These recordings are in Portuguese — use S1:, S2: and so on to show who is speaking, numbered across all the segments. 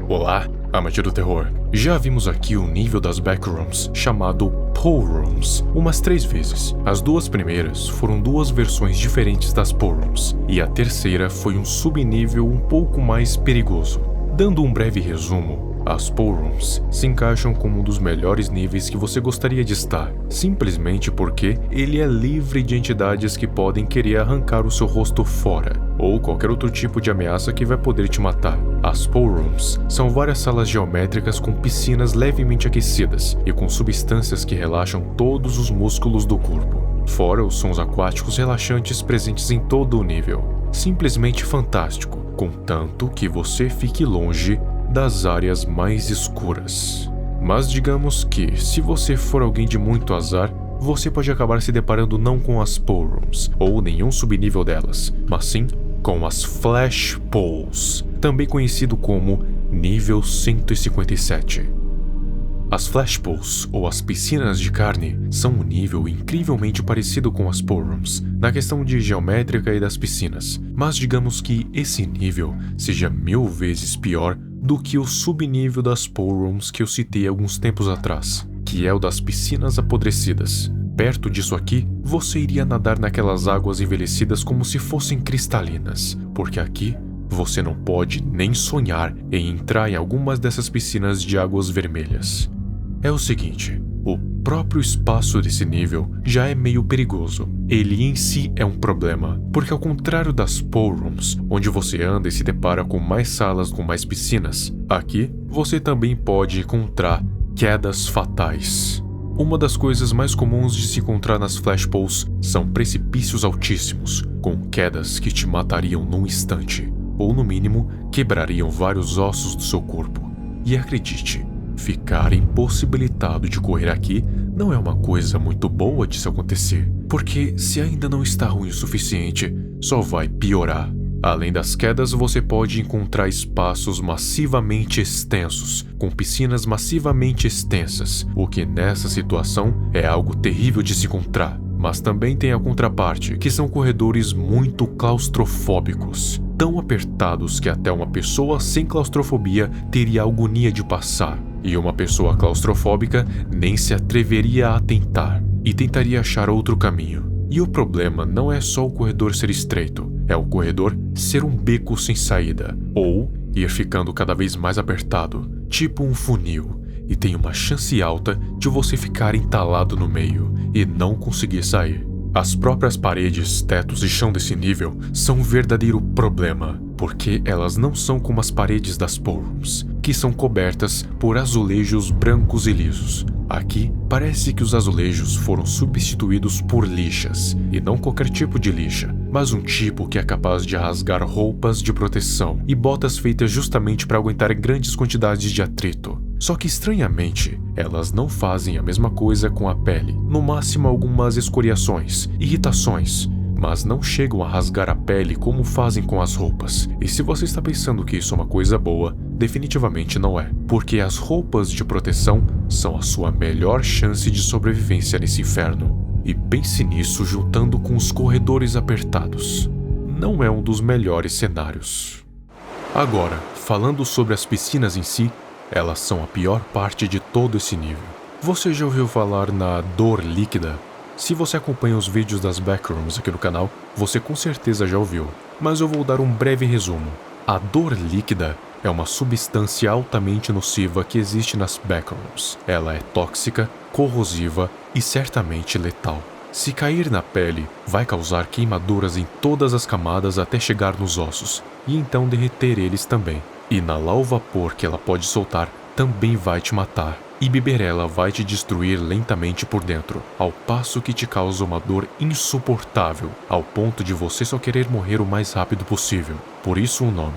S1: Olá, amante do terror. Já vimos aqui o nível das Backrooms, chamado Pool Rooms, umas 3 vezes. As 2 primeiras foram 2 versões diferentes das Pool Rooms, e a terceira foi um subnível um pouco mais perigoso. Dando um breve resumo, as Pool Rooms se encaixam como um dos melhores níveis que você gostaria de estar, simplesmente porque ele é livre de entidades que podem querer arrancar o seu rosto fora, ou qualquer outro tipo de ameaça que vai poder te matar. As Pool Rooms são várias salas geométricas com piscinas levemente aquecidas e com substâncias que relaxam todos os músculos do corpo, fora os sons aquáticos relaxantes presentes em todo o nível. Simplesmente fantástico, contanto que você fique longe das áreas mais escuras. Mas digamos que, se você for alguém de muito azar, você pode acabar se deparando não com as Pool Rooms, ou nenhum subnível delas, mas sim com as Flash Pools, também conhecido como nível 157. As Flash Pools, ou as piscinas de carne, são um nível incrivelmente parecido com as Pool Rooms, na questão de geométrica e das piscinas, mas digamos que esse nível seja 1000 vezes pior do que o subnível das Pool Rooms que eu citei alguns tempos atrás, que é o das piscinas apodrecidas. Perto disso aqui, você iria nadar naquelas águas envelhecidas como se fossem cristalinas, porque aqui você não pode nem sonhar em entrar em algumas dessas piscinas de águas vermelhas. É o seguinte, o próprio espaço desse nível já é meio perigoso. Ele em si é um problema, porque ao contrário das Pool Rooms, onde você anda e se depara com mais salas com mais piscinas, aqui você também pode encontrar quedas fatais. Uma das coisas mais comuns de se encontrar nas Flash Pools são precipícios altíssimos, com quedas que te matariam num instante, ou no mínimo, quebrariam vários ossos do seu corpo. E acredite, ficar impossibilitado de correr aqui não é uma coisa muito boa de se acontecer, porque se ainda não está ruim o suficiente, só vai piorar. Além das quedas, você pode encontrar espaços massivamente extensos, com piscinas massivamente extensas, o que nessa situação é algo terrível de se encontrar. Mas também tem a contraparte, que são corredores muito claustrofóbicos, tão apertados que até uma pessoa sem claustrofobia teria agonia de passar, e uma pessoa claustrofóbica nem se atreveria a tentar, e tentaria achar outro caminho. E o problema não é só o corredor ser estreito, é o corredor ser um beco sem saída, ou ir ficando cada vez mais apertado, tipo um funil, e tem uma chance alta de você ficar entalado no meio e não conseguir sair. As próprias paredes, tetos e chão desse nível são um verdadeiro problema, porque elas não são como as paredes das Pool Rooms, que são cobertas por azulejos brancos e lisos. Aqui, parece que os azulejos foram substituídos por lixas, e não qualquer tipo de lixa, mas um tipo que é capaz de rasgar roupas de proteção e botas feitas justamente para aguentar grandes quantidades de atrito. Só que estranhamente, elas não fazem a mesma coisa com a pele, no máximo algumas escoriações, irritações, mas não chegam a rasgar a pele como fazem com as roupas. E se você está pensando que isso é uma coisa boa, definitivamente não é, porque as roupas de proteção são a sua melhor chance de sobrevivência nesse inferno. E pense nisso juntando com os corredores apertados. Não é um dos melhores cenários. Agora, falando sobre as piscinas em si, elas são a pior parte de todo esse nível. Você já ouviu falar na dor líquida? Se você acompanha os vídeos das Backrooms aqui no canal, você com certeza já ouviu, mas eu vou dar um breve resumo. A dor líquida é uma substância altamente nociva que existe nas Backrooms. Ela é tóxica, corrosiva e certamente letal. Se cair na pele, vai causar queimaduras em todas as camadas até chegar nos ossos, e então derreter eles também. Inalar o vapor que ela pode soltar também vai te matar, e beber ela vai te destruir lentamente por dentro, ao passo que te causa uma dor insuportável, ao ponto de você só querer morrer o mais rápido possível. Por isso o nome,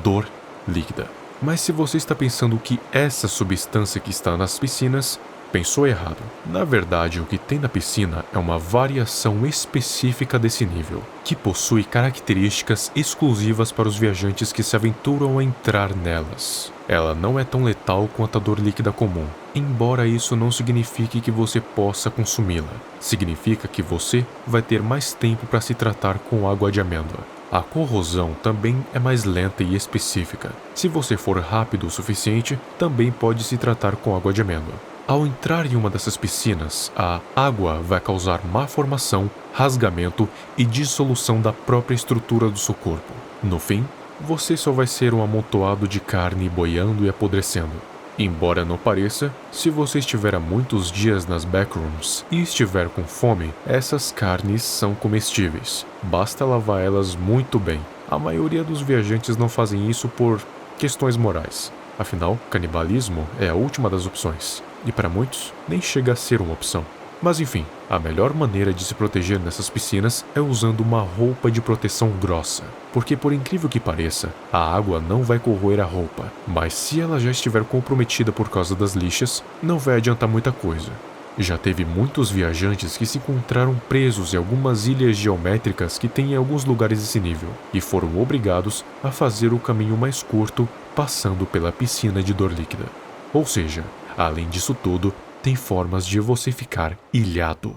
S1: dor líquida. Mas se você está pensando que essa substância que está nas piscinas, pensou errado. Na verdade, o que tem na piscina é uma variação específica desse nível, que possui características exclusivas para os viajantes que se aventuram a entrar nelas. Ela não é tão letal quanto a dor líquida comum, embora isso não signifique que você possa consumi-la. Significa que você vai ter mais tempo para se tratar com água de amêndoa. A corrosão também é mais lenta e específica. Se você for rápido o suficiente, também pode se tratar com água de amêndoa. Ao entrar em uma dessas piscinas, a água vai causar má formação, rasgamento e dissolução da própria estrutura do seu corpo. No fim, você só vai ser um amontoado de carne boiando e apodrecendo. Embora não pareça, se você estiver há muitos dias nas backrooms e estiver com fome, essas carnes são comestíveis. Basta lavar elas muito bem. A maioria dos viajantes não fazem isso por questões morais. Afinal, canibalismo é a última das opções. E para muitos, nem chega a ser uma opção. Mas enfim, a melhor maneira de se proteger nessas piscinas é usando uma roupa de proteção grossa. Porque por incrível que pareça, a água não vai corroer a roupa. Mas se ela já estiver comprometida por causa das lixas, não vai adiantar muita coisa. Já teve muitos viajantes que se encontraram presos em algumas ilhas geométricas que têm em alguns lugares desse nível, e foram obrigados a fazer o caminho mais curto passando pela piscina de dor líquida. Ou seja, além disso tudo, tem formas de você ficar ilhado.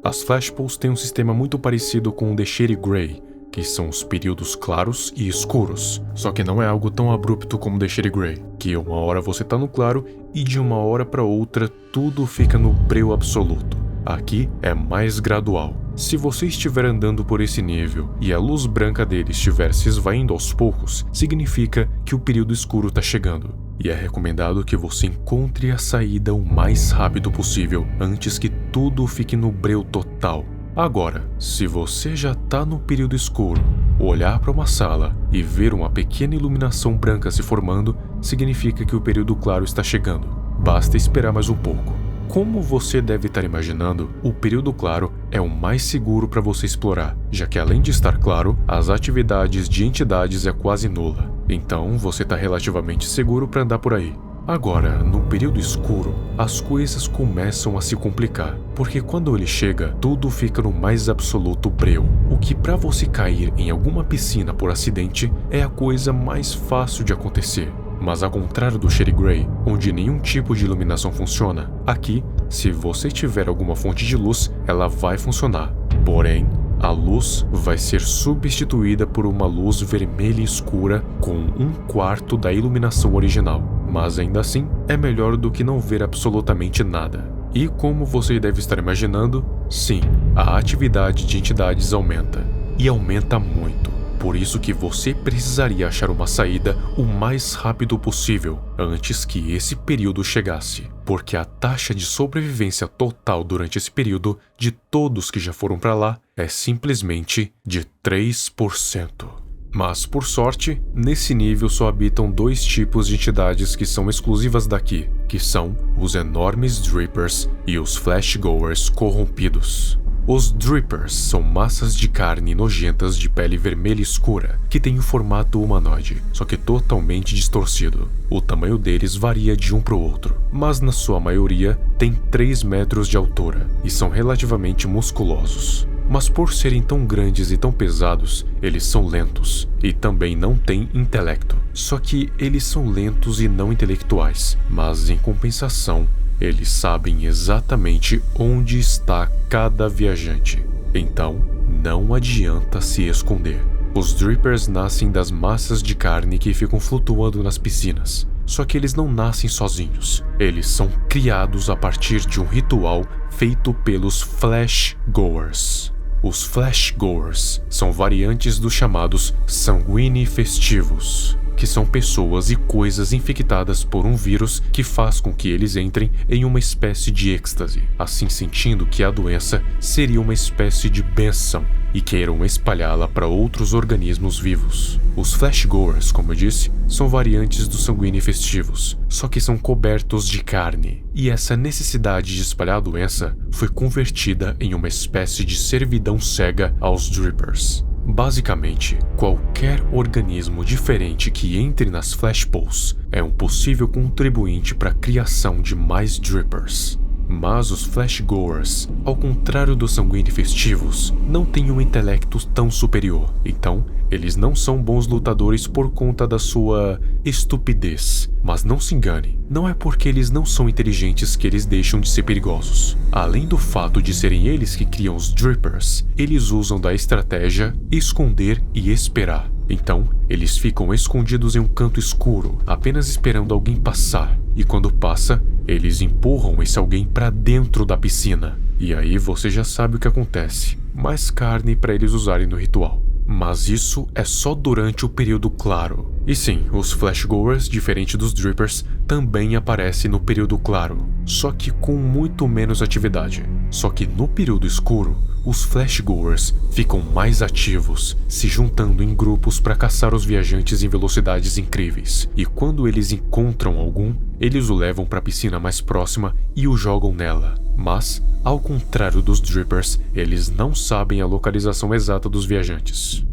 S1: As flashpools têm um sistema muito parecido com o The Shady Grey, que são os períodos claros e escuros. Só que não é algo tão abrupto como The Shady Grey, que uma hora você tá no claro e de uma hora para outra tudo fica no breu absoluto. Aqui é mais gradual. Se você estiver andando por esse nível e a luz branca dele estiver se esvaindo aos poucos, significa que o período escuro está chegando. E é recomendado que você encontre a saída o mais rápido possível antes que tudo fique no breu total. Agora, se você já está no período escuro, olhar para uma sala e ver uma pequena iluminação branca se formando, significa que o período claro está chegando. Basta esperar mais um pouco. Como você deve estar imaginando, o período claro é o mais seguro para você explorar, já que além de estar claro, as atividades de entidades é quase nula. Então você está relativamente seguro para andar por aí. Agora, no período escuro, as coisas começam a se complicar, porque quando ele chega, tudo fica no mais absoluto breu, o que para você cair em alguma piscina por acidente é a coisa mais fácil de acontecer. Mas ao contrário do Shady Grey, onde nenhum tipo de iluminação funciona, aqui, se você tiver alguma fonte de luz, ela vai funcionar. Porém, a luz vai ser substituída por uma luz vermelha escura com 1/4 da iluminação original. Mas ainda assim, é melhor do que não ver absolutamente nada. E como você deve estar imaginando, sim, a atividade de entidades aumenta. E aumenta muito. Por isso que você precisaria achar uma saída o mais rápido possível, antes que esse período chegasse. Porque a taxa de sobrevivência total durante esse período, de todos que já foram para lá, é simplesmente de 3%. Mas, por sorte, nesse nível só habitam 2 tipos de entidades que são exclusivas daqui, que são os enormes Drippers e os Flashgoers corrompidos. Os Drippers são massas de carne nojentas de pele vermelha escura, que têm o formato humanoide, só que totalmente distorcido. O tamanho deles varia de um para o outro, mas na sua maioria tem 3 metros de altura e são relativamente musculosos. Mas por serem tão grandes e tão pesados, eles são lentos e também não têm intelecto. Só que eles são lentos e não intelectuais, mas em compensação, eles sabem exatamente onde está cada viajante. Então, não adianta se esconder. Os Drippers nascem das massas de carne que ficam flutuando nas piscinas. Só que eles não nascem sozinhos. Eles são criados a partir de um ritual feito pelos Flashgoers. Os Flashgoers são variantes dos chamados Sanguini Festivos, que são pessoas e coisas infectadas por um vírus que faz com que eles entrem em uma espécie de êxtase, assim sentindo que a doença seria uma espécie de bênção e queiram espalhá-la para outros organismos vivos. Os Flashgoers, como eu disse, são variantes dos Sanguini Festivos, só que são cobertos de carne. E essa necessidade de espalhar a doença foi convertida em uma espécie de servidão cega aos Drippers. Basicamente, qualquer organismo diferente que entre nas Flashpools é um possível contribuinte para a criação de mais Drippers. Mas os Flashgoers, ao contrário dos sanguíneos festivos, não têm um intelecto tão superior. Então, eles não são bons lutadores por conta da sua estupidez. Mas não se engane, não é porque eles não são inteligentes que eles deixam de ser perigosos. Além do fato de serem eles que criam os Drippers, eles usam da estratégia, esconder e esperar. Então, eles ficam escondidos em um canto escuro, apenas esperando alguém passar. E quando passa, eles empurram esse alguém para dentro da piscina. E aí você já sabe o que acontece. Mais carne para eles usarem no ritual. Mas isso é só durante o período claro. E sim, os Flashgoers, diferente dos Drippers, também aparecem no período claro, só que com muito menos atividade. Só que no período escuro, os Flashgoers ficam mais ativos, se juntando em grupos para caçar os viajantes em velocidades incríveis. E quando eles encontram algum, eles o levam para a piscina mais próxima e o jogam nela. Mas, ao contrário dos Drippers, eles não sabem a localização exata dos viajantes.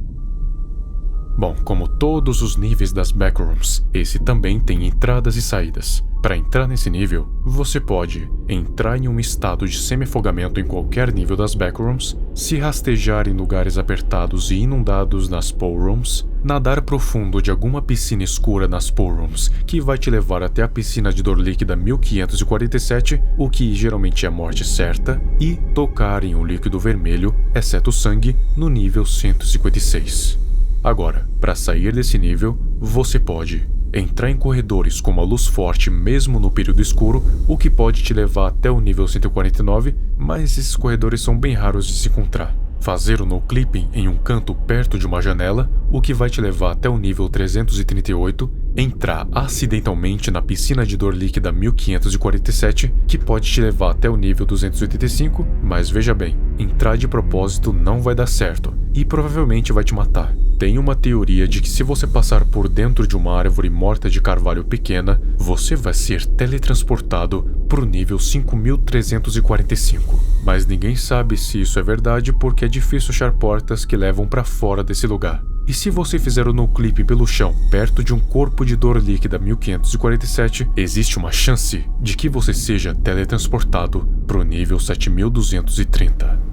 S1: Bom, como todos os níveis das Backrooms, esse também tem entradas e saídas. Para entrar nesse nível, você pode entrar em um estado de semi-afogamento em qualquer nível das Backrooms, se rastejar em lugares apertados e inundados nas Poolrooms, nadar profundo de alguma piscina escura nas Poolrooms, que vai te levar até a piscina de dor líquida 1547, o que geralmente é a morte certa, e tocar em um líquido vermelho, exceto sangue, no nível 156. Agora, para sair desse nível, você pode entrar em corredores com uma luz forte mesmo no período escuro, o que pode te levar até o nível 149, mas esses corredores são bem raros de se encontrar. Fazer o no-clipping em um canto perto de uma janela, o que vai te levar até o nível 338, entrar acidentalmente na piscina de dor líquida 1547, que pode te levar até o nível 285, mas veja bem, entrar de propósito não vai dar certo, e provavelmente vai te matar. Tem uma teoria de que se você passar por dentro de uma árvore morta de carvalho pequena, você vai ser teletransportado para o nível 5345. Mas ninguém sabe se isso é verdade porque é difícil achar portas que levam para fora desse lugar. E se você fizer o no-clip pelo chão, perto de um corpo de dor líquida 1547, existe uma chance de que você seja teletransportado para o nível 7230.